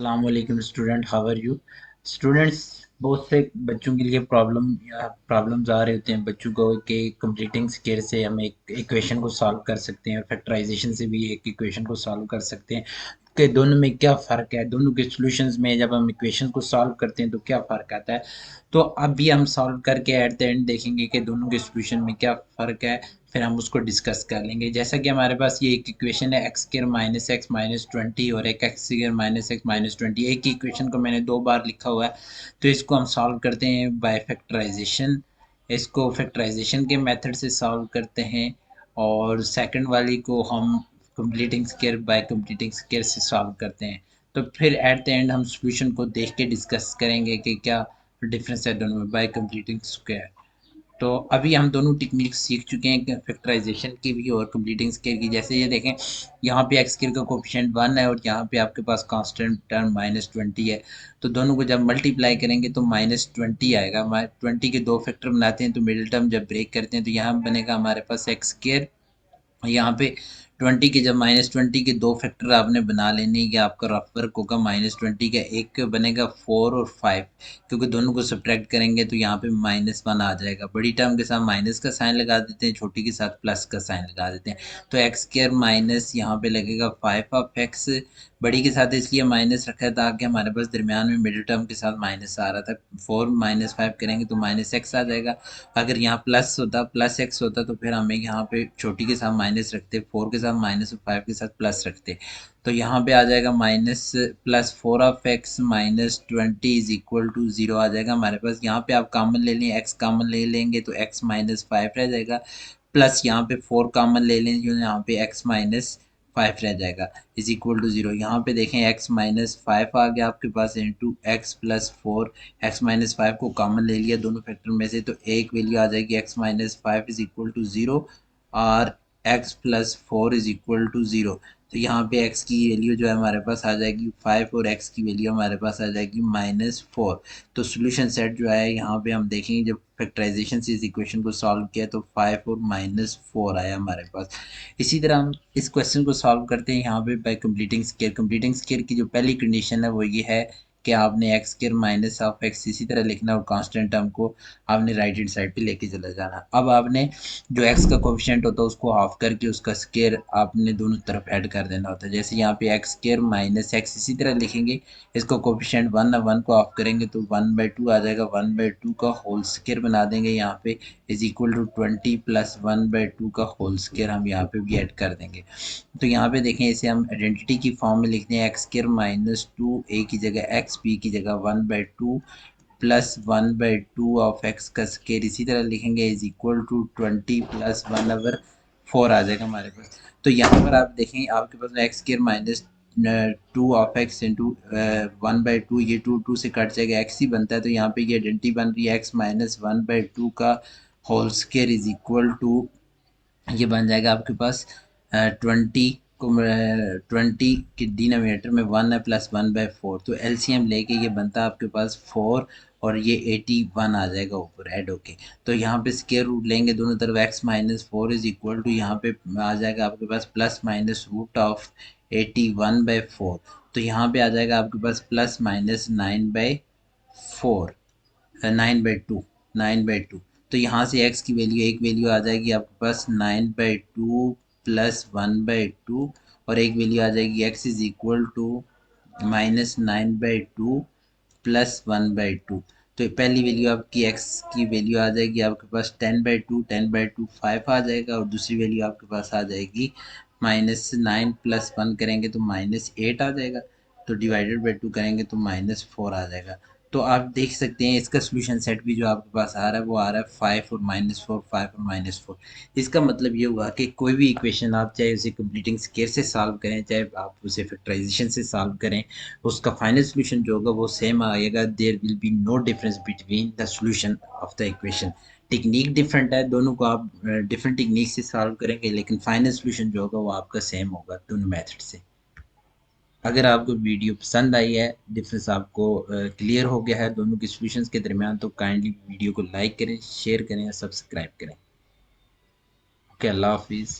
अस्सलाम वालेकुम student, how are you students. बहुत से बच्चों के लिए प्रॉब्लम्स आ रहे होते हैं बच्चों को कि कंप्लीटिंग स्केयर से हम एक इक्वेशन को सॉल्व कर सकते हैं, फैक्टराइजेशन से भी एक इक्वेशन को सॉल्व कर सकते हैं कि दोनों में क्या फ़र्क है। दोनों के सॉल्यूशंस में जब हम इक्वेशन को सॉल्व करते हैं तो क्या फ़र्क आता है। तो अभी हम सॉल्व करके एट द एंड देखेंगे कि दोनों के सॉल्यूशन में क्या फ़र्क है, फिर हम उसको डिस्कस कर लेंगे। जैसा कि हमारे पास ये एक इक्वेशन है x square minus x minus 20 और एक x square minus x minus 20। एक ही इक्वेशन को मैंने दो बार लिखा हुआ है, तो इसको हम सॉल्व करते हैं बाय फैक्टराइजेशन। इसको फैक्टराइजेशन के मेथड से सॉल्व करते हैं और सेकंड वाली को हम completing square by completing square से सॉल्व करते हैं। तो फिर एट द एंड हम सॉल्यूशन को देख के डिस्कस करेंगे कि क्या डिफरेंस है दोनों में बाय कंप्लीटिंग स्क्वायर। तो अभी हम दोनों टेक्निक सीख चुके हैं फैक्टराइजेशन की भी और कंप्लीटिंग स्केयर की। जैसे ये देखें, यहाँ पे एक्स स्केयर का कोफिशिएंट 1 है और यहाँ पे आपके पास कांस्टेंट टर्म -20 है। तो दोनों को जब मल्टीप्लाई करेंगे तो -20 आएगा। 20 के दो फैक्टर बनाते हैं तो मिडिल टर्म जब ब्रेक करते हैं तो यहाँ बनेगा हमारे पास एक्स स्केयर। यहाँ पे 20 के जब -20 के दो फैक्टर आपने बना लेने, ये आपका रफ वर्क होगा। -20 का एक बनेगा 4 और 5, क्योंकि दोनों को सब्ट्रैक्ट करेंगे तो यहाँ पे -1 आ जाएगा। बड़ी टर्म के साथ माइनस का साइन लगा देते हैं, छोटी के साथ प्लस का साइन लगा देते हैं। तो एक्स स्क्वायर माइनस यहाँ पे लगेगा 5 ऑफ एक्स। बड़ी के साथ इसलिए माइनस रखा है ताकि हमारे पास दरमियान में मिडिल टर्म के साथ माइनस आ रहा था। 4 -5 करेंगे तो -x आ जाएगा। अगर यहाँ प्लस होता, प्लस एक्स होता, तो फिर हमें यहाँ पे छोटी के साथ माइनस रखते, 4 के साथ माइनस और 5 के साथ प्लस रखते। तो यहाँ पे आ जाएगा minus plus 4 of x minus 20 is equal to 0 आ जाएगा हमारे पास। यहाँ पे आप कॉमन ले लें, एक्स कॉमन ले लेंगे तो एक्स -5 रह जाएगा। प्लस यहाँ पे 4 कॉमन ले लें, जो यहाँ पे एक्स -5 रह जाएगा इज इक्वल टू 0। यहाँ पे देखें एक्स -5 आ गया आपके पास इंटू एक्स प्लस 4। एक्स -5 को कॉमन ले लिया दोनों फैक्टर में से, तो एक वैल्यू आ जाएगी एक्स -5 इज इक्वल टू 0 और x plus 4 is equal to 0। तो यहाँ पे x की वैल्यू जो है हमारे पास आ जाएगी 5 और x की वैल्यू हमारे पास आ जाएगी -4। तो सॉल्यूशन सेट जो है यहाँ पे हम देखेंगे, जब फैक्टराइजेशन से इस इक्वेशन को सॉल्व किया तो 5 और -4 आया हमारे पास। इसी तरह हम इस क्वेश्चन को सॉल्व करते हैं यहाँ पे bye completing square. Completing square की जो पहली कंडीशन है वो ये है कि आपने x square minus of x इसी तरह लिखना और कांस्टेंट टर्म को आपने राइट हैंड साइड पे लेके चला जाना। अब आपने जो एक्स का कोफिशिएंट होता है उसको हाफ करके उसका स्क्वायर आपने दोनों तरफ ऐड कर देना होता है। जैसे यहाँ पे एक्स स्क्वायर माइनस एक्स इसी तरह लिखेंगे, इसको कोफिशिएंट 1 है, 1 को ऑफ करेंगे तो 1/2 आ जाएगा। 1/2 का होल स्क्वायर बना देंगे यहाँ पे इज इक्वल टू 20 प्लस 1/2 का होल स्क्वायर हम यहाँ पे भी ऐड कर देंगे। तो यहाँ पे देखें, इसे हम आइडेंटिटी की फॉर्म में लिखते हैं एक्स स्क्वायर -2 ए की जगह एक्स, बी की जगह 1/2 प्लस 1/2 ऑफ एक्स का स्क्वायर इसी तरह लिखेंगे इज इक्वल टू 20 प्लस 1/4 आ जाएगा हमारे पास। तो यहाँ पर आप देखें आपके पास X square -2 of X into 1/2, ये 2 से कट जाएगा, एक्स ही बनता है। तो यहाँ पे ये आइडेंटिटी बन रही है एक्स -1/2 का whole square is equal to, ये बन जाएगा आपके पास 20 को 20 के डिनोमिनेटर में 1 है प्लस 1/4, तो एलसीएम लेके ये बनता है आपके पास 4 और ये 81 आ जाएगा ऊपर ऐड होके। तो यहाँ पे स्क्वायर रूट लेंगे दोनों तरफ, x -4 इज इक्वल टू यहाँ पे आ जाएगा आपके पास प्लस माइनस रूट ऑफ 81/4। तो यहाँ पे आ जाएगा आपके पास प्लस माइनस 9/4, 9/2, 9/2। तो यहाँ से x की वैल्यू एक वैल्यू आ जाएगी आपके पास 9/2 प्लस 1/2 और एक वैल्यू आ जाएगी x is equal to -9/2 plus 1/2। तो पहली वैल्यू आपकी x की वैल्यू आ जाएगी आपके पास 10/2, 10/2 5 आ जाएगा और दूसरी वैल्यू आपके पास आ जाएगी -9 प्लस 1 करेंगे तो -8 आ जाएगा। तो डिवाइडेड बाई 2 करेंगे तो -4 आ जाएगा। तो आप देख सकते हैं इसका सॉल्यूशन सेट भी जो आपके पास आ रहा है वो आ रहा है 5 और -4, 5 और -4। इसका मतलब ये हुआ कि कोई भी इक्वेशन आप चाहे उसे कंप्लीटिंग स्केयर से सॉल्व करें, चाहे आप उसे फैक्टराइजेशन से सॉल्व करें, उसका फाइनल सॉल्यूशन जो होगा वो सेम आएगा। There will be no difference between the solution of the equation. Technique different है, दोनों को आप डिफरेंट टेक्निक से सॉल्व करेंगे, लेकिन फाइनल सॉल्यूशन जो होगा वो आपका सेम होगा दोनों मेथड से। अगर आपको वीडियो पसंद आई है, डिफरेंस आपको क्लियर हो गया है दोनों के सॉल्यूशंस के दरमियान, तो काइंडली वीडियो को लाइक करें, शेयर करें और सब्सक्राइब करें। ओके, अल्लाह हाफिज़।